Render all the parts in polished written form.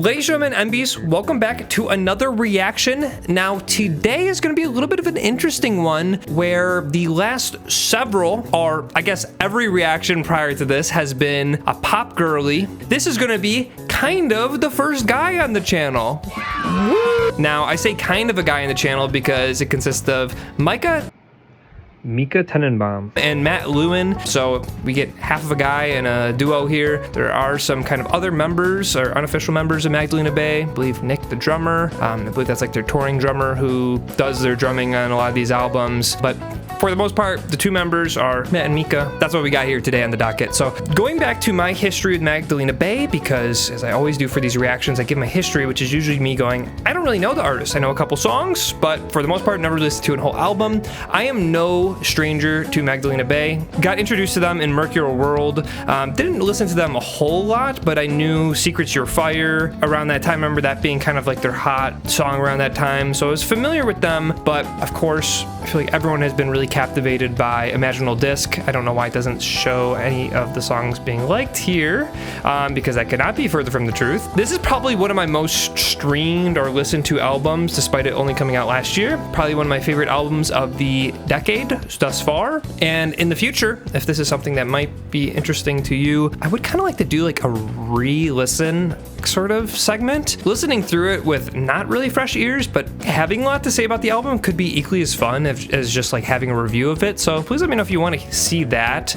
Ladies and gentlemen, MBs, welcome back to another reaction. Now, today is going to be a little bit of an interesting one where the last several, or I guess every reaction prior to this has been a pop girly. This is going to be kind of the first guy on the channel. Woo! Now, I say kind of a guy on the channel because it consists of Mika Tenenbaum and Matt Lewin, so we get half of a guy and a duo here. There are some kind of other members or unofficial members of Magdalena Bay. I believe Nick the drummer, I believe that's like their touring drummer who does their drumming on a lot of these albums, but for the most part, the two members are Matt and Mika. That's what we got here today on the docket. So going back to my history with Magdalena Bay, because as I always do for these reactions, I give my history, which is usually me going, I don't really know the artist. I know a couple songs, but for the most part, never listened to a whole album. I am no stranger to Magdalena Bay. Got introduced to them in Mercurial World. Didn't listen to them a whole lot, but I knew Secret's Your Fire around that time. I remember that being kind of like their hot song around that time. So I was familiar with them, but of course, I feel like everyone has been really captivated by Imaginal Disc. I don't know why it doesn't show any of the songs being liked here, because that could not be further from the truth. This is probably one of my most streamed or listened to albums, despite it only coming out last year. Probably one of my favorite albums of the decade thus far. And in the future, if this is something that might be interesting to you, I would kind of like to do like a re-listen sort of segment. Listening through it with not really fresh ears, but having a lot to say about the album could be equally as fun as just like having a review of it. So please let me know if you want to see that,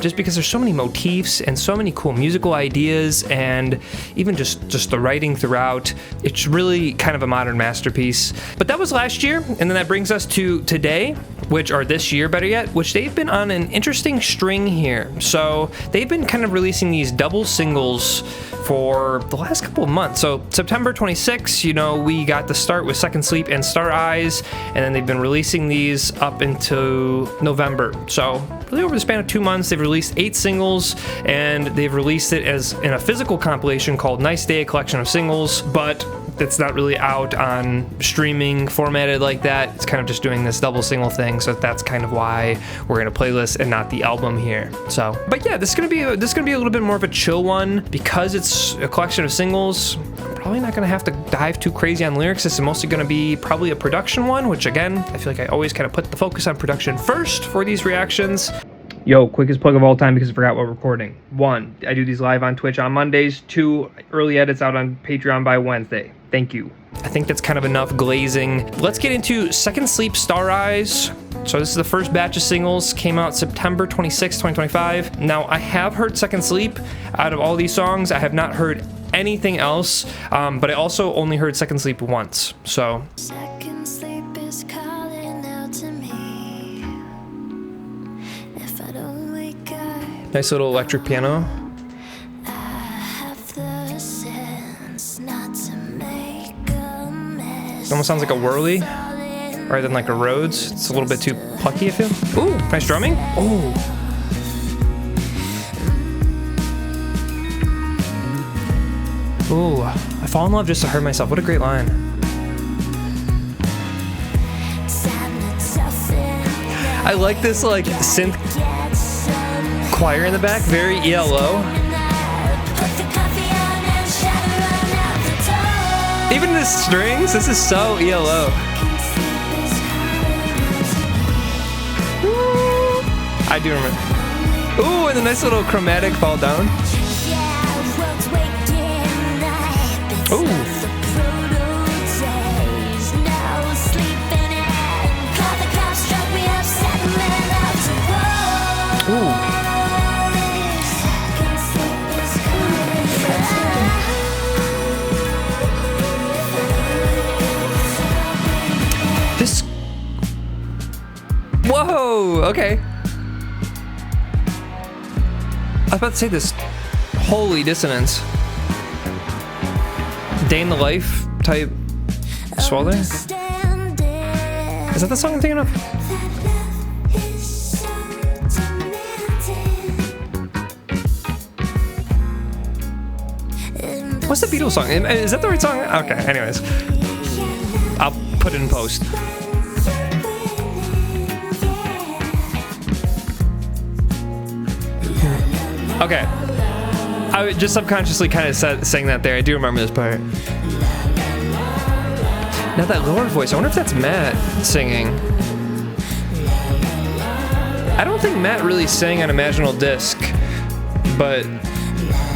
just because there's so many motifs and so many cool musical ideas, and even just the writing throughout. It's really kind of a modern masterpiece. But that was last year, and then that brings us to today, which are this year, better yet, which they've been on an interesting string here. So they've been kind of releasing these double singles for the last couple of months. So September 26th, you know, we got the start with Second Sleep and Star Eyes, and then they've been releasing these up into November. So really over the span of 2 months, they've released 8 singles, and they've released it as in a physical compilation called Nice Day, a collection of singles, but it's not really out on streaming formatted like that. It's kind of just doing this double single thing, so that's kind of why we're in a playlist and not the album here. So, but yeah, this is gonna be a little bit more of a chill one because it's a collection of singles. I'm probably not gonna have to dive too crazy on lyrics. This is mostly gonna be probably a production one, which again, I feel like I always kind of put the focus on production first for these reactions. Yo, quickest plug of all time because I forgot what we're recording. 1, I do these live on Twitch on Mondays. 2, early edits out on Patreon by Wednesday. Thank you. I think that's kind of enough glazing. Let's get into Second Sleep, Star Eyes. So this is the first batch of singles, came out September 26, 2025. Now, I have heard Second Sleep. Out of all these songs, I have not heard anything else, but I also only heard Second Sleep once, so. Second sleep is calling out to me. If I don't wake up, Nice little electric piano. I have the sense not to make a mess. It almost sounds like a whirly rather than like a Rhodes. It's a little bit too plucky, I feel. Ooh, nice drumming. Ooh. Ooh, I fall in love just to hurt myself. What a great line. I like this like synth choir in the back, very ELO. Even the strings, this is so ELO. I do remember. Ooh, and the nice little chromatic fall down. Ooh. Ooh. This. Whoa. Okay. I was about to say this. Holy dissonance. Day in the Life type swelling. Is that the song I'm thinking of? What's the Beatles song? Is that the right song? Okay, anyways. I'll put it in post. Okay. I just subconsciously kind of sang that there. I do remember this part. Now that lower voice, I wonder if that's Matt singing. I don't think Matt really sang on Imaginal Disc, but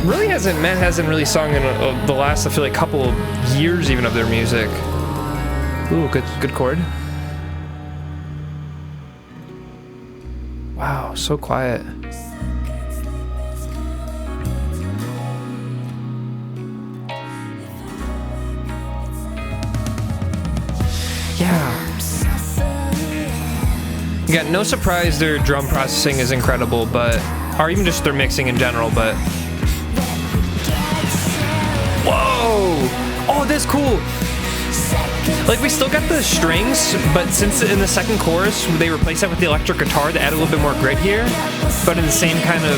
Matt hasn't really sung in the last, I feel like, couple of years even of their music. Ooh, good chord. Wow, so quiet. Yeah. Yeah, no surprise their drum processing is incredible, or even just their mixing in general, but... Whoa! Oh, that's cool! Like, we still got the strings, but since in the second chorus, they replaced that with the electric guitar to add a little bit more grit here, but in the same kind of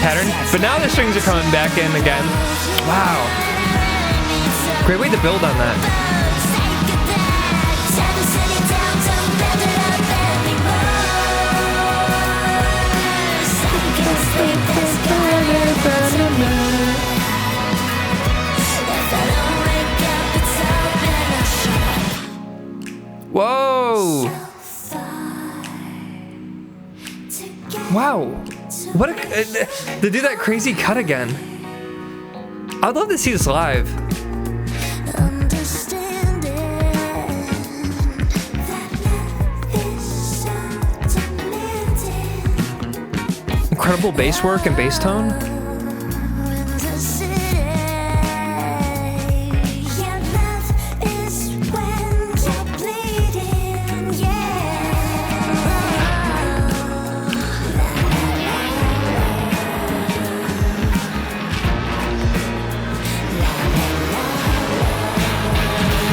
pattern. But now the strings are coming back in again. Wow. Great way to build on that. Whoa! Wow! What to do that crazy cut again. I'd love to see this live. Incredible bass work and bass tone.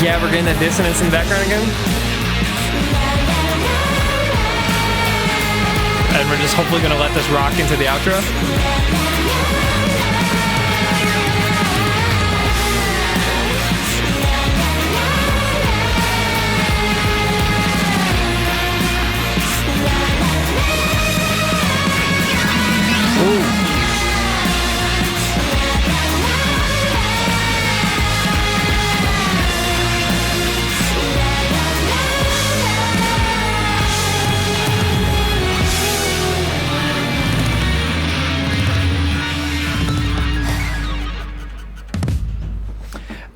Yeah, we're getting that dissonance in the background again. And we're just hopefully gonna let this rock into the outro. Ooh.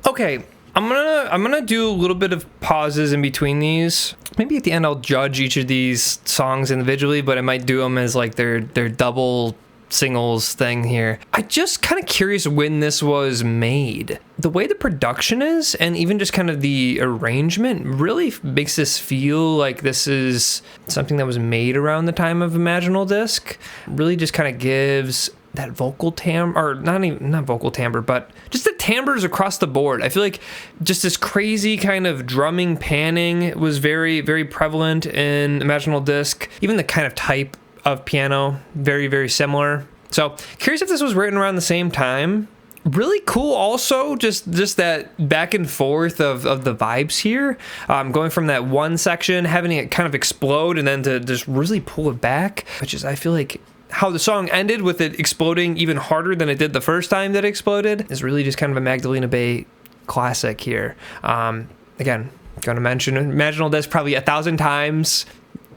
Okay, I'm gonna do a little bit of pauses in between these. Maybe at the end I'll judge each of these songs individually, but I might do them as like their double singles thing here. I'm just kind of curious when this was made. The way the production is, and even just kind of the arrangement, really makes this feel like this is something that was made around the time of Imaginal Disc. Really just kind of gives that vocal timbre, or not vocal timbre, but just the timbres across the board. I feel like just this crazy kind of drumming panning was very, very prevalent in Imaginal Disc. Even the kind of type of piano, very, very similar. So curious if this was written around the same time. Really cool also, just that back and forth of the vibes here, going from that one section, having it kind of explode, and then to just really pull it back, which is, I feel like, how the song ended with it exploding even harder than it did the first time that it exploded is really just kind of a Magdalena Bay classic here. Again, gonna mention Imaginal Disc probably 1,000 times.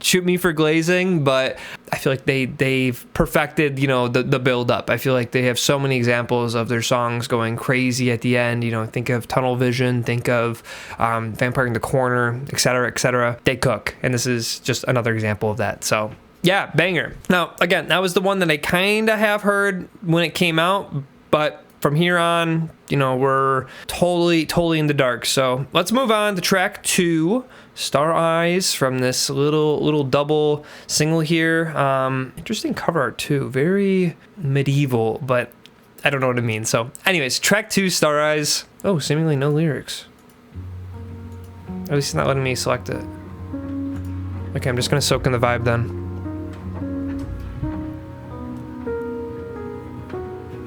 Shoot me for glazing, but I feel like they've perfected, the build up. I feel like they have so many examples of their songs going crazy at the end. Think of Tunnel Vision, think of Vampire in the Corner, etc., etc. They cook, and this is just another example of that. So yeah, banger. Now, again, that was the one that I kind of have heard when it came out, but from here on, we're totally in the dark. So let's move on to track 2, Star Eyes, from this little double single here. Interesting cover art too, very medieval, but I don't know what it means. So anyways, track 2, Star Eyes. Oh, seemingly no lyrics. At least it's not letting me select it. Okay, I'm just gonna soak in the vibe then.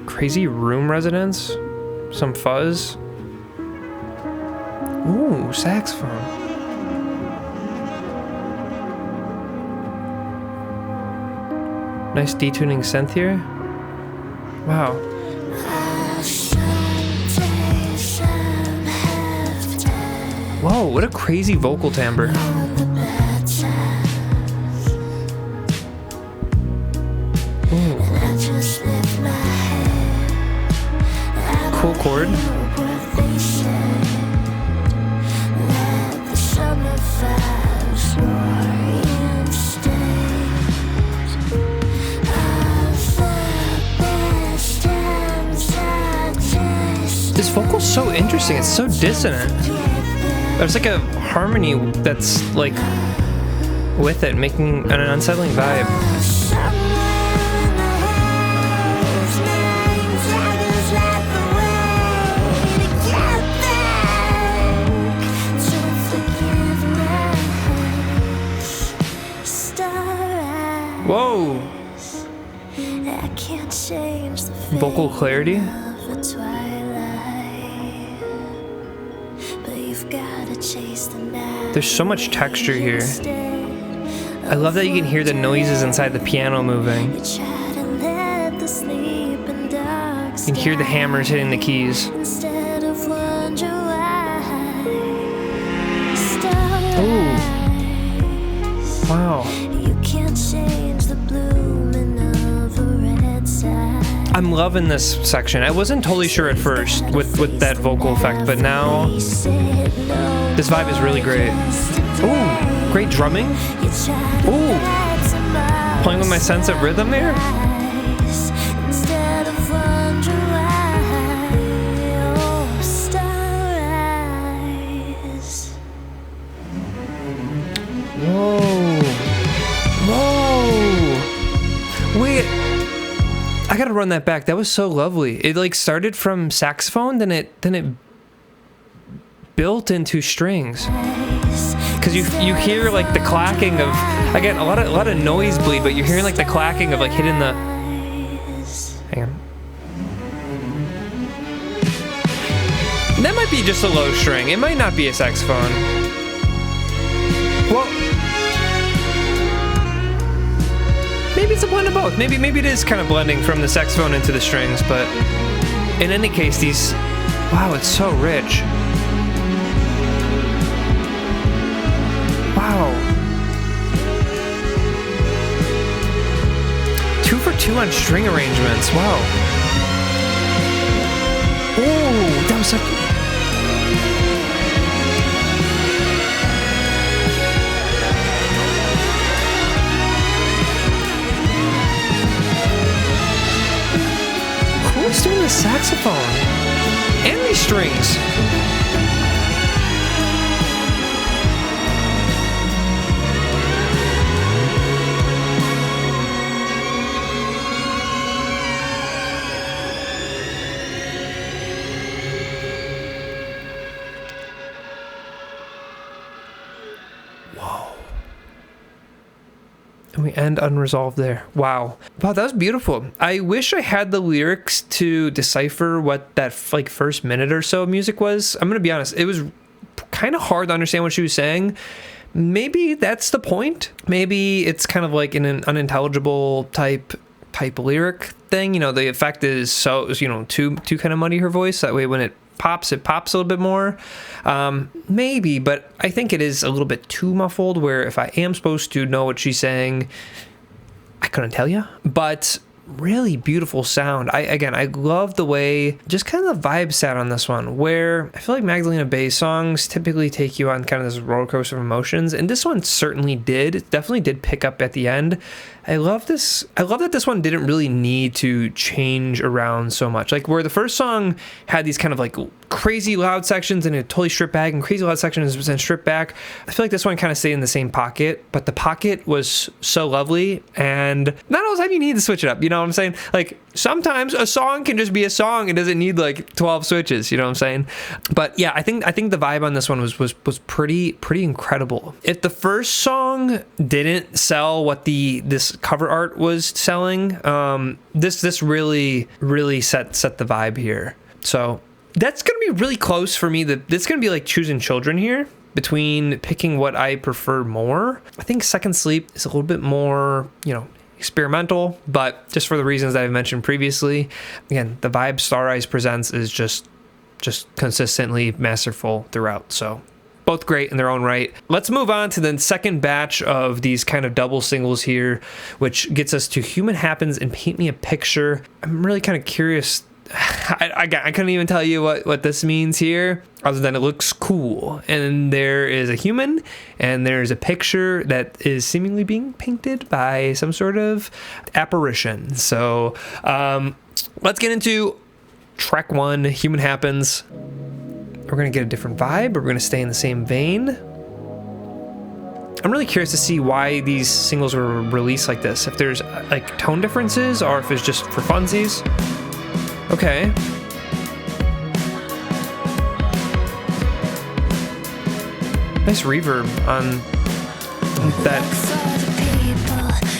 Crazy room residence, some fuzz. Ooh, saxophone. Nice detuning synth here. Wow. Whoa, what a crazy vocal timbre. on the bad times. Ooh, And I just lift my head. I don't cool chord. hear what they say. Let the summer vibes roar instead of the best times. I just This vocal's so interesting. It's so dissonant. There's like a harmony that's like with it, making an unsettling vibe. Whoa! I can't change the Vocal clarity. of a twilight, but you've gotta chase the night. There's so much texture here. Instead, I love that you can hear the noises inside the piano moving. you try to let the sleeping dark You can hear the hammers hitting the keys. instead of wonder why. Ooh. Starlight, Wow. you can't change the blooming of a red side. I'm loving this section. I wasn't totally sure at first with that vocal effect, but now this vibe is really great. Ooh, great drumming. Ooh, playing with my sense of rhythm there. Instead of wonder why, oh, starrise. Whoa. Whoa. Wait. I gotta run that back. That was so lovely. It like started from saxophone, then it built into strings. Because you hear like the clacking of, again, a lot of noise bleed, but you're hearing like the clacking of like hitting the. Hang on. That might be just a low string. It might not be a saxophone. Well, maybe it's a blend of both. Maybe it is kind of blending from the saxophone into the strings, but in any case, these, wow, it's so rich. Wow. 2 for 2 on string arrangements. Wow. Oh, that was such. Who's doing the saxophone? And these strings. And we end unresolved there. Wow. Wow, that was beautiful. I wish I had the lyrics to decipher what that like first minute or so of music was. I'm going to be honest. It was kind of hard to understand what she was saying. Maybe that's the point. Maybe it's kind of like in an unintelligible type lyric thing. You know, the effect is so, you know, too kind of muddy her voice. That way when it pops a little bit more. Maybe, but I think it is a little bit too muffled where if I am supposed to know what she's saying, I couldn't tell you. But really beautiful sound. I love the way just kind of the vibe set on this one, where I feel like Magdalena Bay songs typically take you on kind of this roller coaster of emotions, and this one certainly did. It definitely did pick up at the end. I love this. I love that this one didn't really need to change around so much. Like where the first song had these kind of like crazy loud sections and it totally stripped back, and crazy loud sections and stripped back. I feel like this one kind of stayed in the same pocket, but the pocket was so lovely, and not all the time you need to switch it up. You know what I'm saying? Like sometimes a song can just be a song. It doesn't need like 12 switches. You know what I'm saying? But yeah, I think the vibe on this one was pretty incredible. If the first song didn't sell what this cover art was selling, this really set the vibe here. So that's gonna be really close for me. That's gonna be like choosing children here between picking what I prefer more. I think Second Sleep is a little bit more, experimental, but just for the reasons that I've mentioned previously. Again, the vibe Star Eyes presents is just consistently masterful throughout. So both great in their own right. Let's move on to the second batch of these kind of double singles here, which gets us to Human Happens and Paint Me a Picture. I'm really kind of curious. I couldn't even tell you what this means here, other than it looks cool. And there is a human, and there's a picture that is seemingly being painted by some sort of apparition. So let's get into track 1, Human Happens. We're going to get a different vibe, but we're going to stay in the same vein. I'm really curious to see why these singles were released like this. If there's like tone differences, or if it's just for funsies. Okay. Nice reverb on that.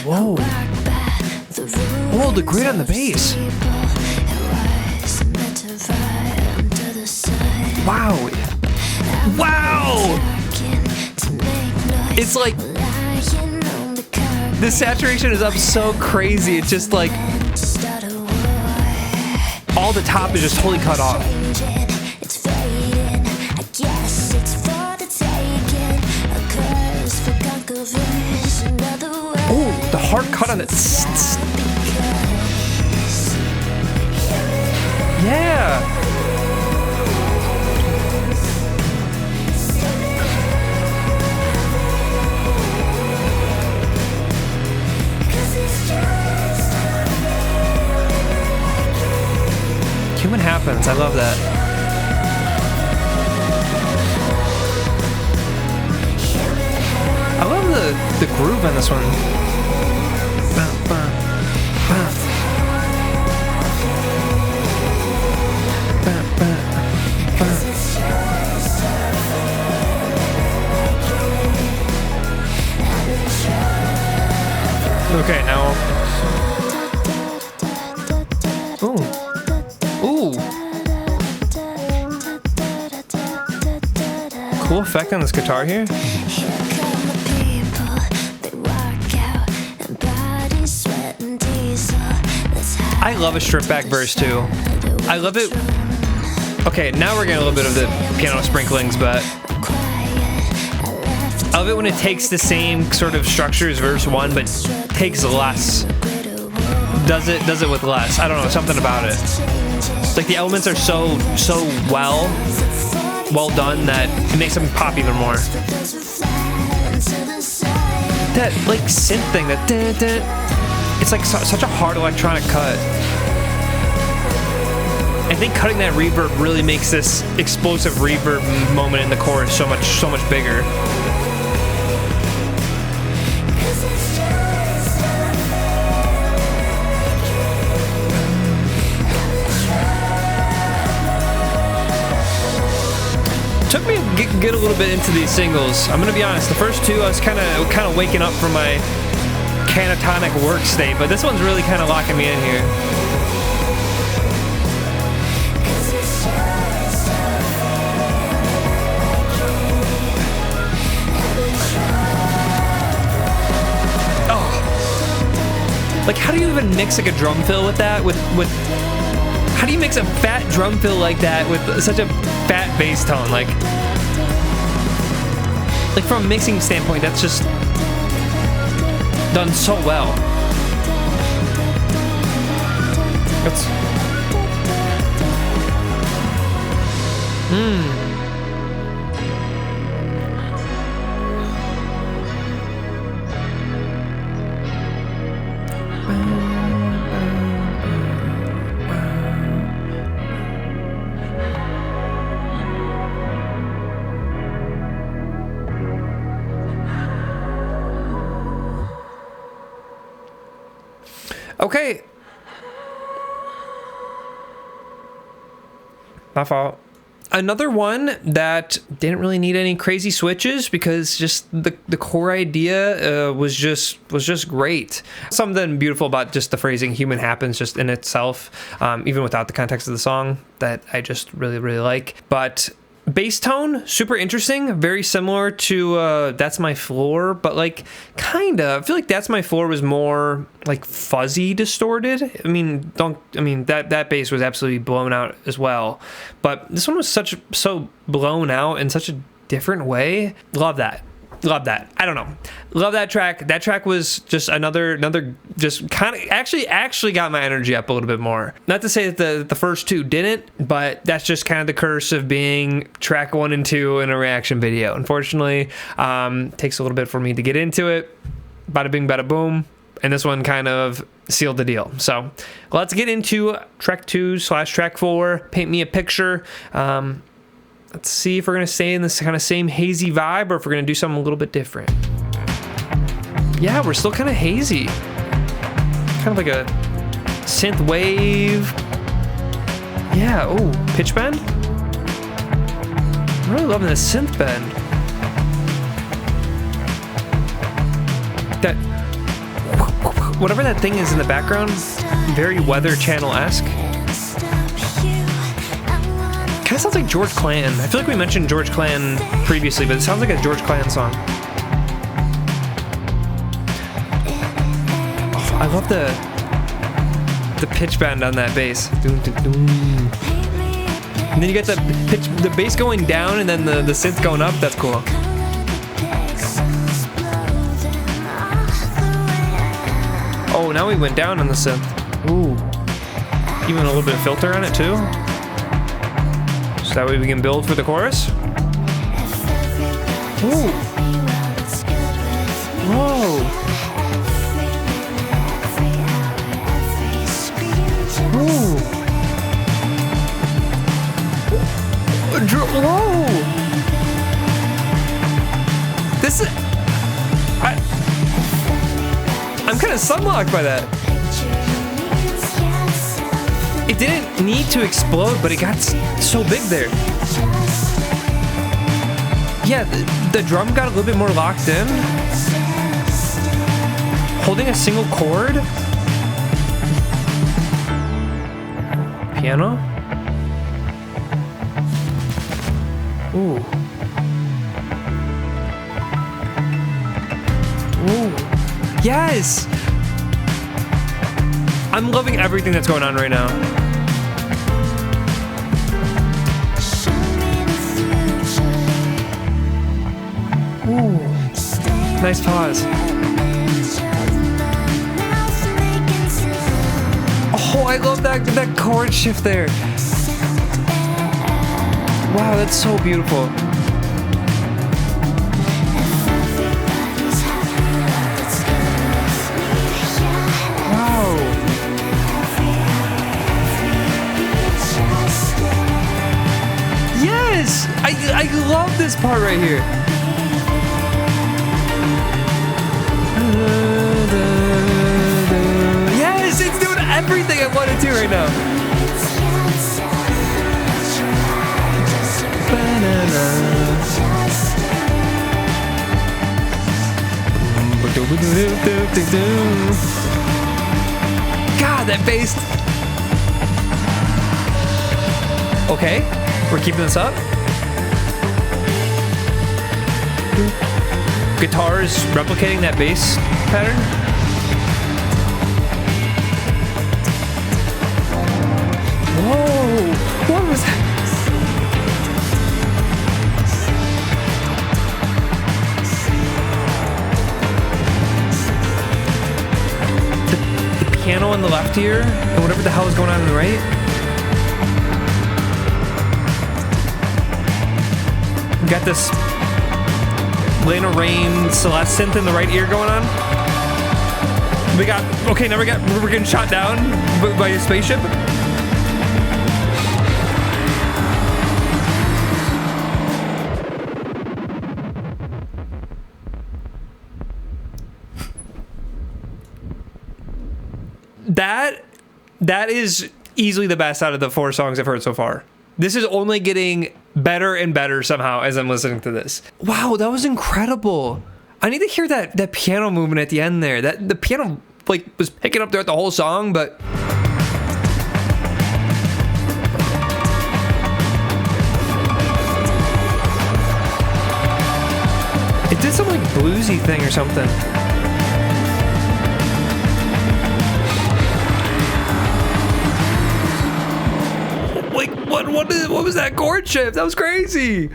Whoa. Whoa, the grid on the bass. Wow. Wow. It's like the saturation is up so crazy. It's just like all the top is just totally cut off. Oh, the hard cut on it. Yeah. Human Happens. I love that. I love the groove on this one. Okay, now. Ooh. Cool effect on this guitar here. I love a stripped back verse too. I love it. Okay, now we're getting a little bit of the piano sprinklings, but I love it when it takes the same sort of structure as verse 1, but takes less. Does it with less. I don't know, something about it. Like the elements are so well done that it makes them pop even more. That like synth thing, that it's like such a hard electronic cut. I think cutting that reverb really makes this explosive reverb moment in the chorus so much bigger. Took me to get a little bit into these singles. I'm gonna be honest. The first two, I was kind of waking up from my catatonic work state, but this one's really kind of locking me in here. Oh, like how do you even mix like a drum fill with that? With how do you mix a fat drum fill like that with such a fat bass tone? Like from a mixing standpoint, that's just done so well. That's okay. My fault. Another one that didn't really need any crazy switches because just the core idea was just great. Something beautiful about just the phrasing "human happens" just in itself, even without the context of the song, that I just really like. But bass tone, super interesting, very similar to That's My Floor, but like kinda. I feel like That's My Floor was more like fuzzy distorted. That bass was absolutely blown out as well. But this one was so blown out and such a different way. Love that. Love that. I don't know. Love that track. That track was just another just kind of actually got my energy up a little bit more. Not to say that the first two didn't, but that's just kind of the curse of being track 1 and 2 in a reaction video. Unfortunately, takes a little bit for me to get into it. Bada bing, bada boom. And this one kind of sealed the deal. So let's get into track 2/track 4. Paint me a picture. Let's see if we're going to stay in this kind of same hazy vibe or if we're going to do something a little bit different. Yeah, we're still kind of hazy. Kind of like a synth wave. Yeah, oh, pitch bend. I'm really loving this synth bend. That, whatever that thing is in the background, very Weather Channel-esque. Kind of sounds like George Clan. I feel like we mentioned George Clan previously, but it sounds like a George Clan song. Oh, I love the pitch bend on that bass. And then you get the bass going down and then the synth going up. That's cool. Oh, now we went down on the synth. Ooh. Even a little bit of filter on it too. So that way we can build for the chorus. Ooh. Whoa. Ooh. Whoa. This is... I'm kind of sunlocked by that. It didn't need to explode, but it got so big there. Yeah, the drum got a little bit more locked in. Holding a single chord. Piano. Ooh. Ooh. Yes! I'm loving everything that's going on right now. Ooh. Nice pause. Oh, I love that chord shift there. Wow, that's so beautiful. I love this part right here. Yes, it's doing everything I want it to right now. God, that bass. Okay, we're keeping this up. Guitars replicating that bass pattern. Whoa! What was that? The piano on the left here, and whatever the hell is going on the right. We got this Lena Rain Celeste synth in the right ear going on. We got, okay, now we're getting shot down by a spaceship. That is easily the best out of the 4 songs I've heard so far. This is only getting better and better somehow as I'm listening to this. Wow, that was incredible. I need to hear that piano movement at the end there. That the piano like was picking up throughout the whole song, but it did some like bluesy thing or something. Like what was that chord shift? That was crazy.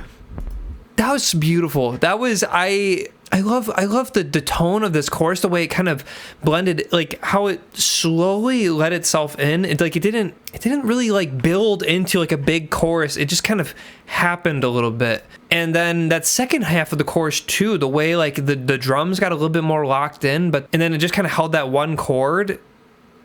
That was beautiful. That was I love the tone of this chorus, the way it kind of blended, like how it slowly let itself in. It didn't really like build into like a big chorus. It just kind of happened a little bit. And then that second half of the chorus too, the way like the drums got a little bit more locked in, and then it just kind of held that one chord.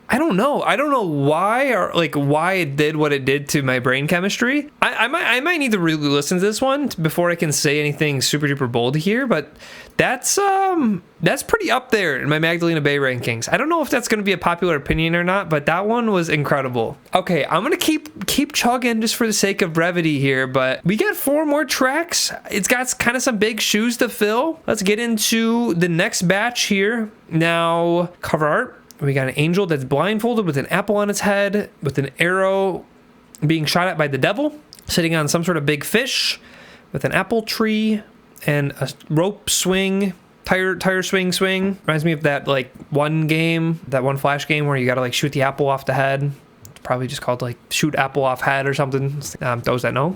I don't know why, or like why it did what it did to my brain chemistry. I might need to really listen to this one before I can say anything super duper bold here, but that's pretty up there in my Magdalena Bay rankings. I don't know if that's going to be a popular opinion or not, but that one was incredible. Okay, I'm going to keep chugging just for the sake of brevity here, but we got 4 more tracks. It's got kind of some big shoes to fill. Let's get into the next batch here. Now, cover art. We got an angel that's blindfolded with an apple on its head, with an arrow being shot at by the devil, sitting on some sort of big fish with an apple tree and a rope swing, tire swing. Reminds me of that like one Flash game where you got to like shoot the apple off the head. It's probably just called like shoot apple off head or something. Those that know.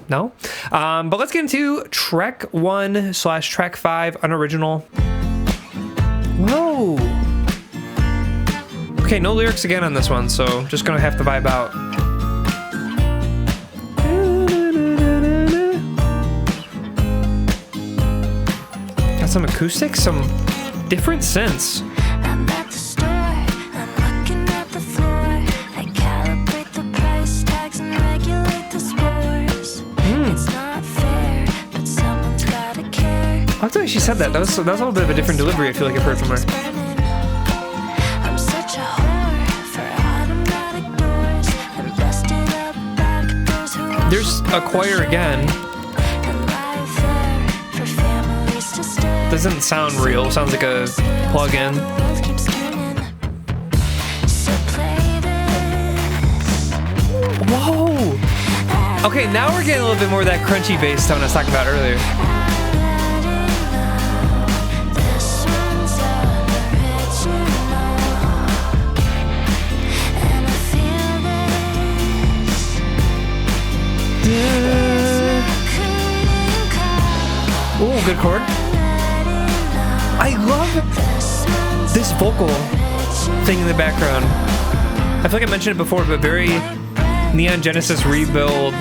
But let's get into track 1/track 5, Unoriginal. Whoa. Okay, no lyrics again on this one, so just gonna have to vibe out. Got some acoustics, some different synths. I'm at the store, I'm looking at the floor. I calibrate the price tags and regulate the scores. It's not fair, but someone's gotta care. I like the way she said that. That was a little bit of a different delivery I feel like I've heard from her. I'm such a whore for automatic doors and busted up back doors who There's a choir again. and live there for families to stay. Doesn't sound real. Sounds like a plug-in. The world keeps turning. So play this. Whoa! Okay, now we're getting a little bit more of that crunchy bass tone I was talking about earlier. This one's unoriginal, and I feel this. Couldn't call. Ooh, good chord. I love this vocal thing in the background. I feel like I mentioned it before, but very Neon Genesis Rebuild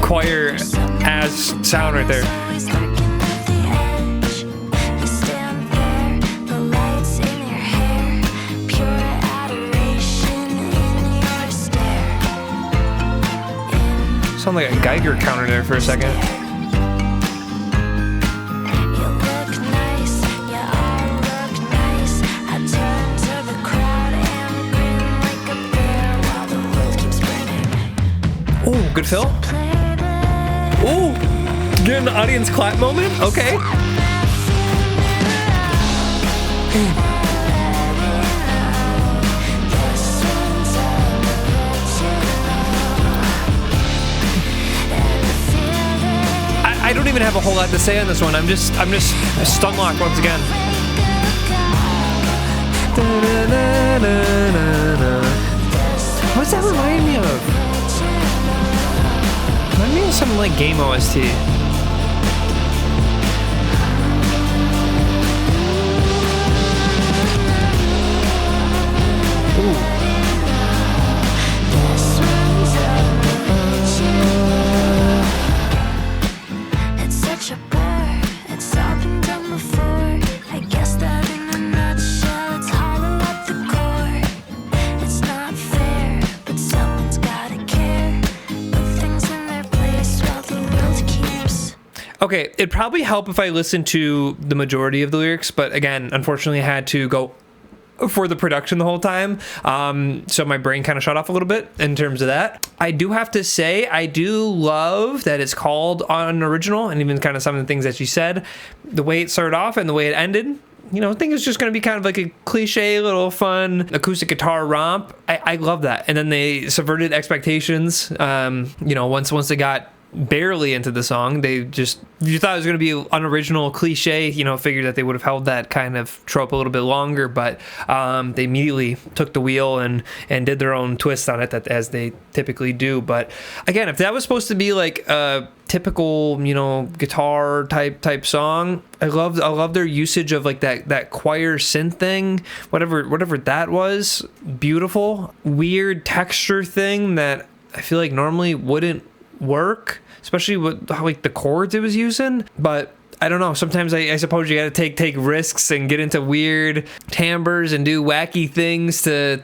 choir as sound right there. Always lurking at the edge. You stand there, the lights in your hair, pure adoration in your stare. Sound like a Geiger counter there for a second. You look nice, you all look nice. I turn to the crowd and grin like a bear while the world keeps burning. Ooh, good fill. Play this. Ooh, get an audience clap moment. Okay. This one's I don't even have a whole lot to say on this one. I'm just stun locked once again. What does that remind me of? Remind me of something like Game OST. Ooh. It's such a bore. It's all been done before. I guess that in a nutshell, it's hollow at the core. It's not fair, but someone's gotta care. Put things in their place while the world keeps. Okay, it'd probably help if I listened to the majority of the lyrics, but again, unfortunately, I had to go for the production the whole time. So my brain kind of shut off a little bit in terms of that. I do have to say, I do love that it's called Unoriginal, and even kind of some of the things that she said, the way it started off and the way it ended. You know, I think it's just going to be kind of like a cliche little fun acoustic guitar romp. I love that. And then they subverted expectations. You know, once they got barely into the song. They just, you thought it was going to be unoriginal, cliche, you know, figured that they would have held that kind of trope a little bit longer, but they immediately took the wheel and did their own twist on it, that as they typically do. But again, if that was supposed to be like a typical, you know, guitar type song, I love their usage of like that choir synth thing, whatever that was. Beautiful, weird texture thing that I feel like normally wouldn't work, especially with how, like, the chords it was using. But I don't know, sometimes I suppose you gotta take risks and get into weird timbres and do wacky things to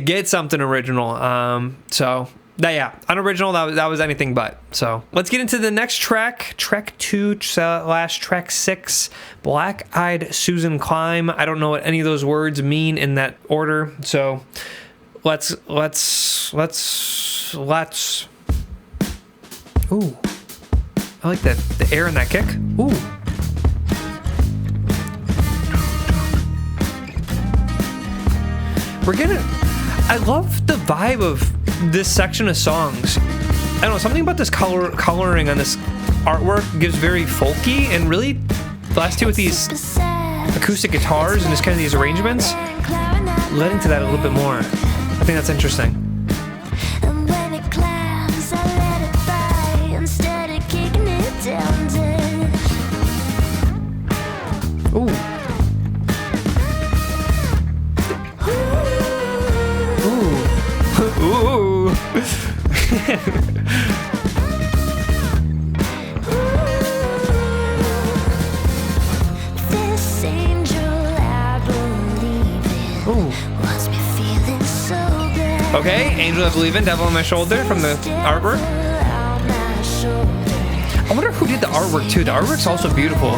get something original. So yeah, unoriginal, that was anything but. So let's get into the next track 2 / track 6, Black Eyed Susan Climb. I don't know what any of those words mean in that order, so let's ooh, I like that, the air in that kick. Ooh. I love the vibe of this section of songs. I don't know, something about this coloring on this artwork gives very folky, and really the last two with these acoustic guitars and just kind of these arrangements led into that a little bit more. I think that's interesting. Ooh. Ooh. Ooh. This angel I believe in wants me feeling so bad. Okay, Angel I Believe In, Devil on My Shoulder from the artwork. I wonder who did the artwork too. The artwork's also beautiful.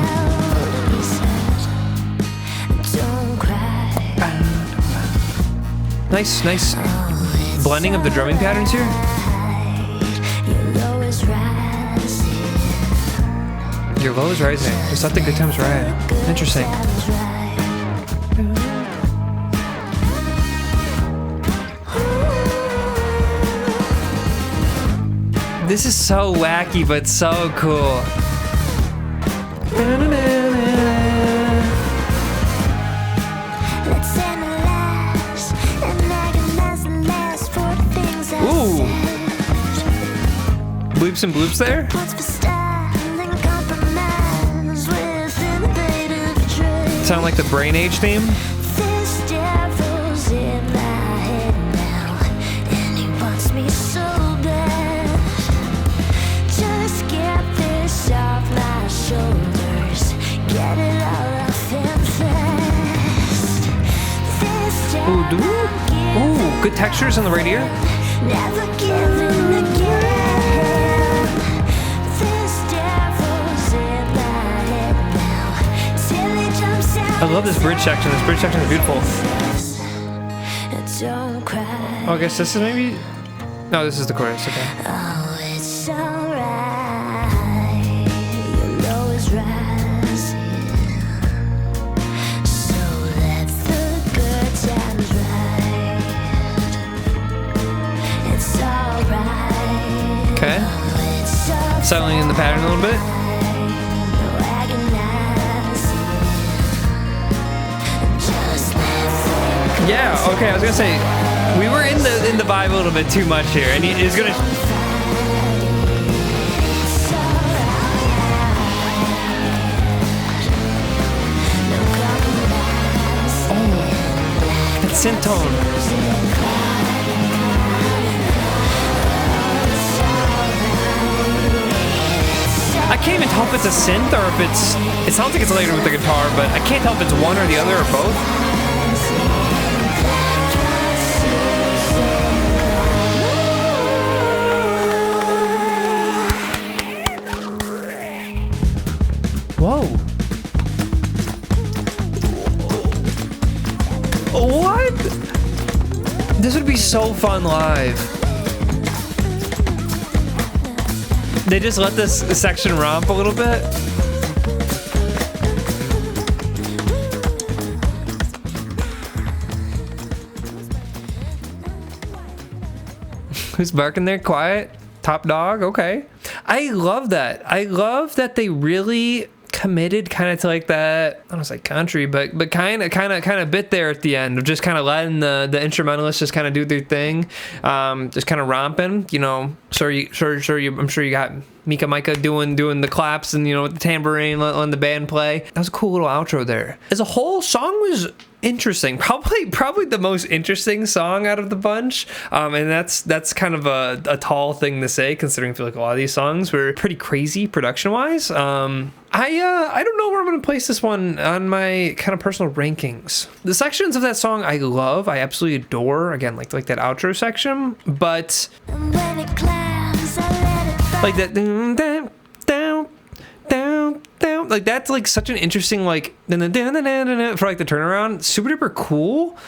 Nice blending of the drumming patterns here. Your low is rising. Just let the good times ride. Interesting. This is so wacky, but so cool. Ooh. Bleeps and bloops there? Sound like the Brain Age theme? Ooh, good textures on the radio. Never giving again. This devil's in my head now. Till he jumps out. I love this bridge section. This bridge section is beautiful. Don't cry. Oh, I guess this is maybe... No, this is the chorus, okay. Oh, it's alright. Your low is rising. So let the good times ride. It's alright. Okay. Oh, it's alright. Settling in the pattern a little bit. No agonizing. Just let Yeah, okay, I was gonna say, we were in the vibe a little bit too much here, and he's gonna... Oh, that synth tone. I can't even tell if it's a synth or if it's... It sounds like it's later with the guitar, but I can't tell if it's one or the other or both. Whoa. What? This would be so fun live. They just let this section romp a little bit. Who's barking there? Quiet? Top dog? Okay. I love that. I love that they really committed kind of to like that, I don't say country, but kind of bit there at the end of just kind of letting the instrumentalists just kind of do their thing, just kind of romping, you know. I'm sure you got Micah doing the claps and, you know, with the tambourine, letting the band play. That was a cool little outro there. As a whole, song was interesting, probably the most interesting song out of the bunch, and that's kind of a tall thing to say, considering I feel like a lot of these songs were pretty crazy production wise. I don't know where I'm gonna place this one on my kind of personal rankings. The sections of that song I love, I absolutely adore, again, like that outro section, but And when it clams, I let it fall. like that down, like that's like such an interesting like for like the turnaround, super duper cool.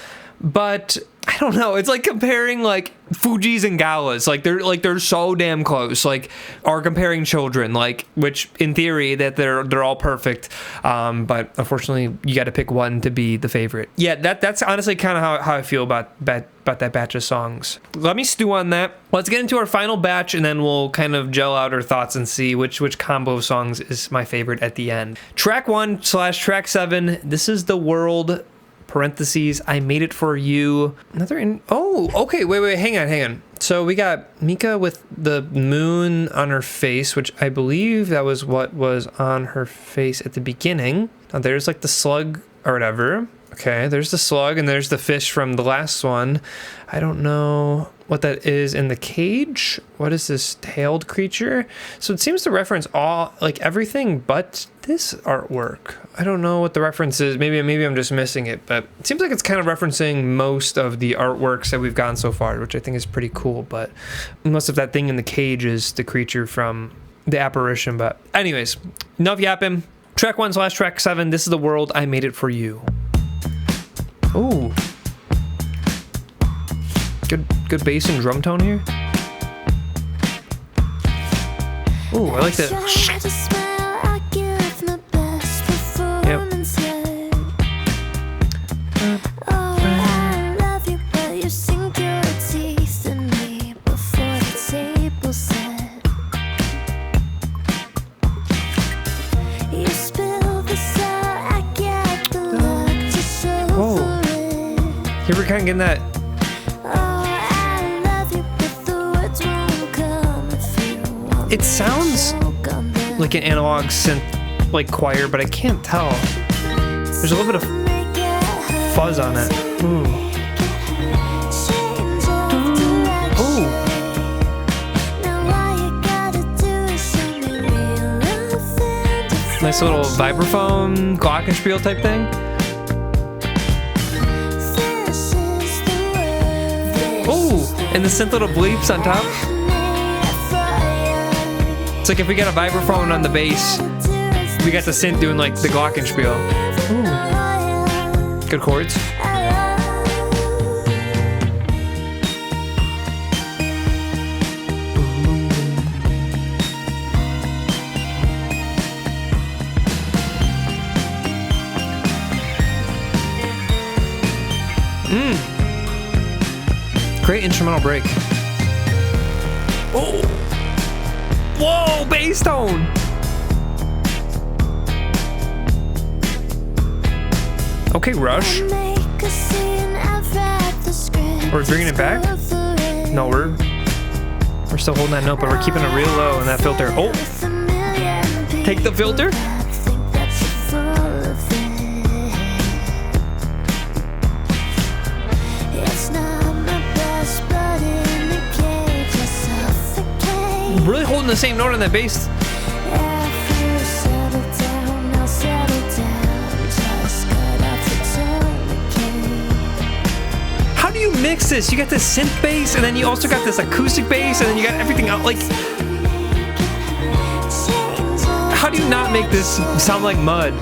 But I don't know, it's like comparing like Fugees and Galas, like they're so damn close, like, or comparing children, like, which in theory that they're all perfect, but unfortunately you got to pick one to be the favorite. Yeah, that's honestly kind of how I feel about that batch of songs. Let me stew on that. Let's get into our final batch, and then we'll kind of gel out our thoughts and see which combo of songs is my favorite at the end. Track 1/track 7, This Is the World, parentheses, I Made It For You. Okay, wait, hang on. So we got Micah with the moon on her face, which I believe that was what was on her face at the beginning. Now there's like the slug or whatever. Okay, there's the slug, and there's the fish from the last one. I don't know what that is in the cage. What is this tailed creature? So it seems to reference all, like, everything but this artwork. I don't know what the reference is. Maybe I'm just missing it, but it seems like it's kind of referencing most of the artworks that we've gotten so far, which I think is pretty cool. But most of that thing in the cage is the creature from the apparition. But anyways, enough yapping. Track 1/track 7, This Is the World, I Made It For You. Ooh. Good bass and drum tone here. Ooh, I like that. Here we're kind of getting that. It sounds like an analog synth, like choir, but I can't tell. There's a little bit of fuzz on it. Ooh. Ooh. Nice little vibraphone, glockenspiel type thing. And the synth little bleeps on top. It's like if we got a vibraphone on the bass, we got the synth doing like the glockenspiel. Ooh. Good chords. Great instrumental break. Oh! Whoa, bass tone! Okay, Rush. We're bringing it back? No, we're still holding that note, but we're keeping it real low in that filter. Oh! Take the filter. Really holding the same note on that bass. How do you mix this? You got this synth bass, and then you also got this acoustic bass, and then you got everything out. Like, how do you not make this sound like mud?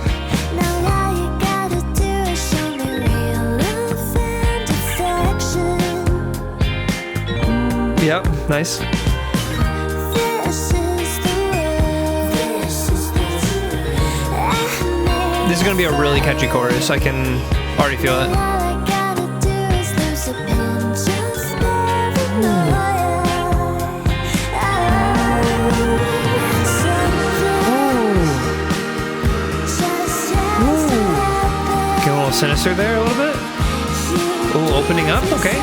Yep, nice. This is gonna be a really catchy chorus. I can already feel it. sinister there a little bit. Ooh, opening up, okay.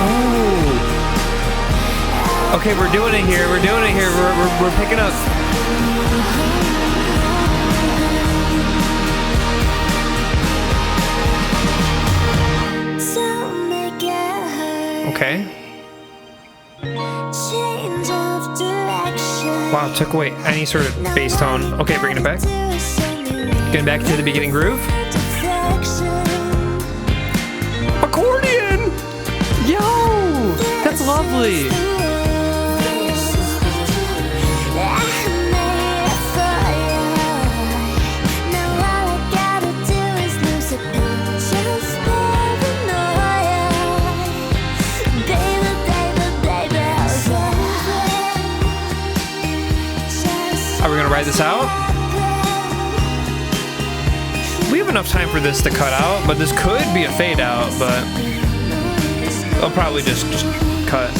Oh. Okay, we're doing it here. We're doing it here. We're picking up. Okay. Wow, took away any sort of bass tone. Okay, bringing it back. Getting back to the beginning groove. Accordion! Yo! That's lovely. Are we gonna ride this out? We have enough time for this to cut out, but this could be a fade out, but I'll probably just cut.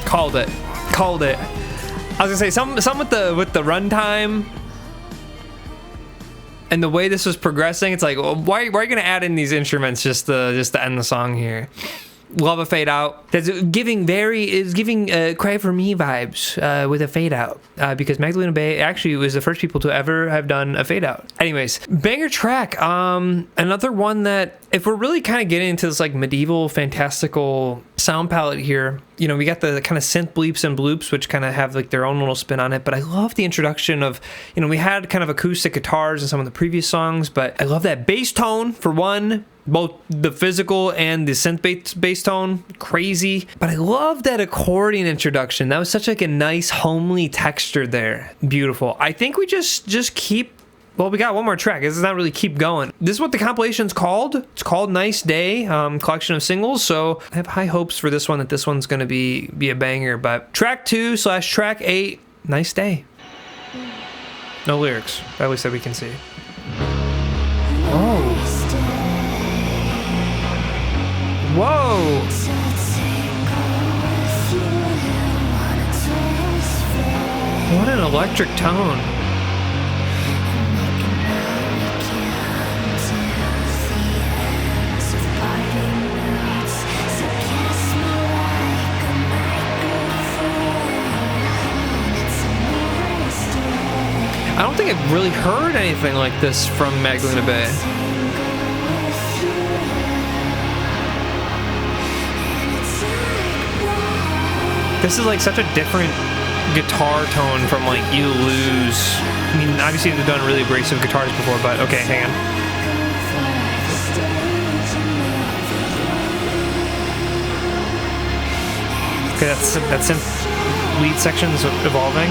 Called it. Called it. I was gonna say some with the runtime. And the way this was progressing, it's like, well, why are you going to add in these instruments just to end the song here? Love a fade out. That's giving Cry For Me vibes with a fade out because Magdalena Bay actually was the first people to ever have done a fade out. Anyways, banger track. Another one that if we're really kind of getting into this like medieval fantastical sound palette here, you know, we got the kind of synth bleeps and bloops, which kind of have like their own little spin on it. But I love the introduction of, you know, we had kind of acoustic guitars in some of the previous songs, but I love that bass tone for one. Both the physical and the synth bass tone, crazy. But I love that accordion introduction. That was such like a nice homely texture there. Beautiful. I think we just keep. Well, we got one more track. This is not really keep going. This is what the compilation's called. It's called Nice Day, collection of singles. So I have high hopes for this one, that this one's gonna be a banger. But track 2/track 8, Nice Day. No lyrics, at least that we can see. Oh. Whoa! What an electric tone. I don't think I've really heard anything like this from Magdalena Bay. This is like such a different guitar tone from like You Lose. I mean, obviously they've done really abrasive guitars before, but okay, hang on. Okay, that synth lead section is evolving.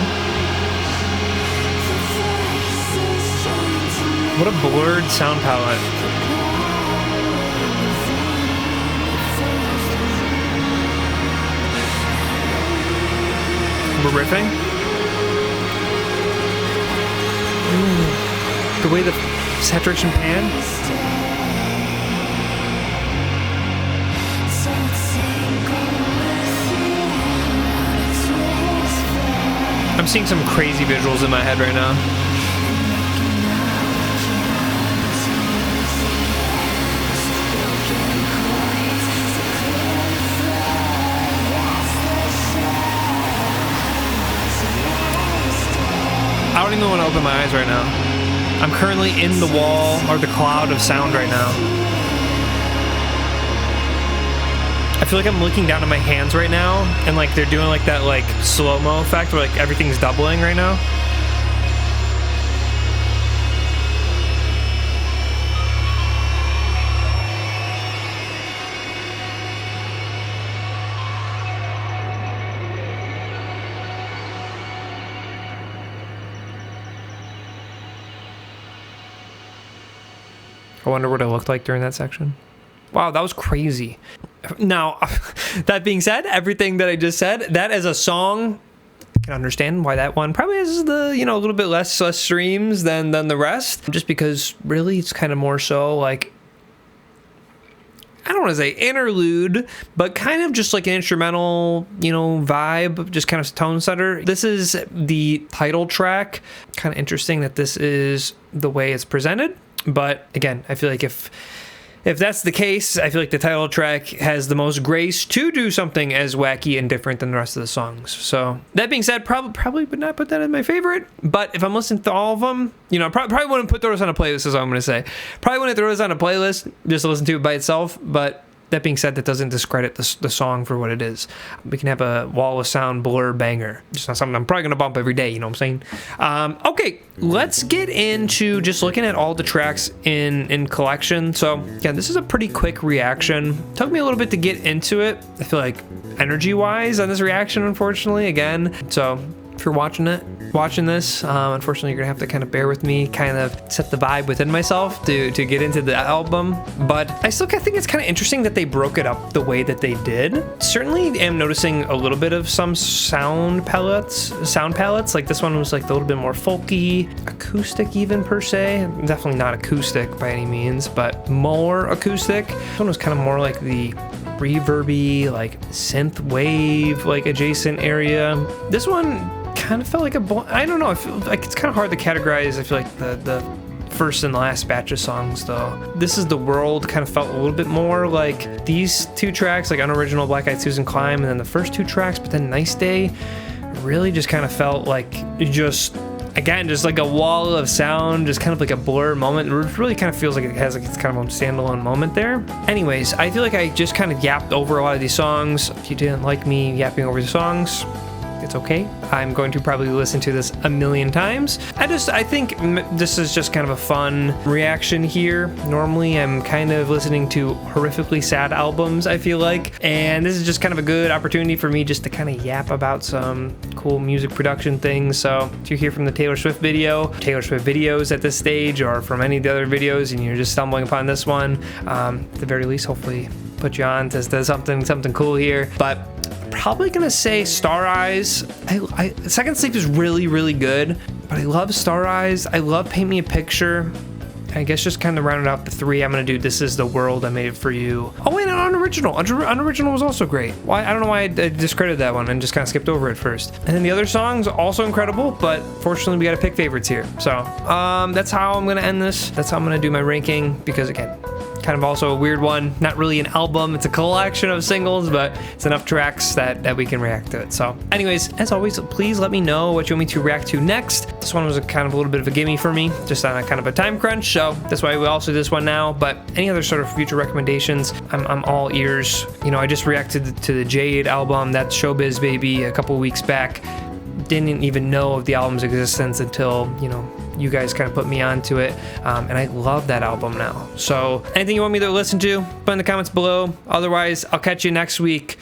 What a blurred sound palette. We're riffing. The way the saturation pan. I'm seeing some crazy visuals in my head right now. I don't even want to open my eyes right now. I'm currently in the wall or the cloud of sound right now. I feel like I'm looking down at my hands right now, and like they're doing like that like slow-mo effect where like everything's doubling right now. I wonder what it looked like during that section. Wow, that was crazy. Now, that being said, everything that I just said, that as a song can understand why that one probably has the, you know, a little bit less streams than the rest, just because really it's kind of more so like, I don't want to say interlude, but kind of just like an instrumental, you know, vibe, just kind of tone setter. This is the title track. Kind of interesting that this is the way it's presented, but again, I feel like if that's the case, I feel like the title track has the most grace to do something as wacky and different than the rest of the songs. So that being said, probably would not put that in my favorite. But if I'm listening to all of them, you know, probably wouldn't put those on a playlist, is what I'm going to say. Probably wouldn't throw those on a playlist just to listen to it by itself. But that being said, that doesn't discredit the song for what it is. We can have a wall of sound blur banger. Just not something I'm probably going to bump every day, you know what I'm saying? Okay, let's get into just looking at all the tracks in collection. So, yeah, this is a pretty quick reaction. Took me a little bit to get into it. I feel like energy-wise on this reaction, unfortunately, again. So, if you're watching this, unfortunately you're gonna have to kind of bear with me, kind of set the vibe within myself to get into the album. But I still think it's kind of interesting that they broke it up the way that they did. Certainly am noticing a little bit of some sound palettes. Like this one was like a little bit more folky, acoustic even per se. Definitely not acoustic by any means, but more acoustic. This one was kind of more like the reverby, like synth wave, like adjacent area. This one kind of felt like I don't know, I feel like it's kind of hard to categorize. I feel like the first and last batch of songs though. This Is the World kind of felt a little bit more like these two tracks, like Unoriginal, Black Eyed Susan, Climb, and then the first two tracks, but then Nice Day really just kind of felt like just like a wall of sound, just kind of like a blur moment. It really kind of feels like it has like it's kind of a standalone moment there. Anyways, I feel like I just kind of yapped over a lot of these songs. If you didn't like me yapping over the songs, it's okay. I'm going to probably listen to this a million times. I think this is just kind of a fun reaction here. Normally I'm kind of listening to horrifically sad albums, I feel like, and this is just kind of a good opportunity for me just to kind of yap about some cool music production things. So if you hear from the Taylor Swift videos at this stage, or from any of the other videos, and you're just stumbling upon this one, at the very least, hopefully put you on to something cool here. But probably gonna say Star Eyes. Second Sleep is really good, but I love Star Eyes. I love Paint Me a Picture. I guess just kind of rounding out the three, I'm gonna do This Is the World, I Made It For You. Oh wait, Unoriginal. Unoriginal was also great. Well, I don't know why I discredited that one and just kind of skipped over it first. And then the other songs also incredible, but fortunately we gotta pick favorites here. So that's how I'm gonna end this. That's how I'm gonna do my ranking, because again, kind of also a weird one, not really an album, it's a collection of singles, but it's enough tracks that we can react to it. So anyways, as always, please let me know what you want me to react to next. This one was a kind of a little bit of a gimme for me, just on a kind of a time crunch, so that's why we also do this one now. But any other sort of future recommendations, I'm all ears. You know, I just reacted to the Jade album, that's Showbiz Baby, a couple weeks back. Didn't even know of the album's existence until, you know, you guys kind of put me onto it, and I love that album now. So anything you want me to listen to, put in the comments below. Otherwise, I'll catch you next week.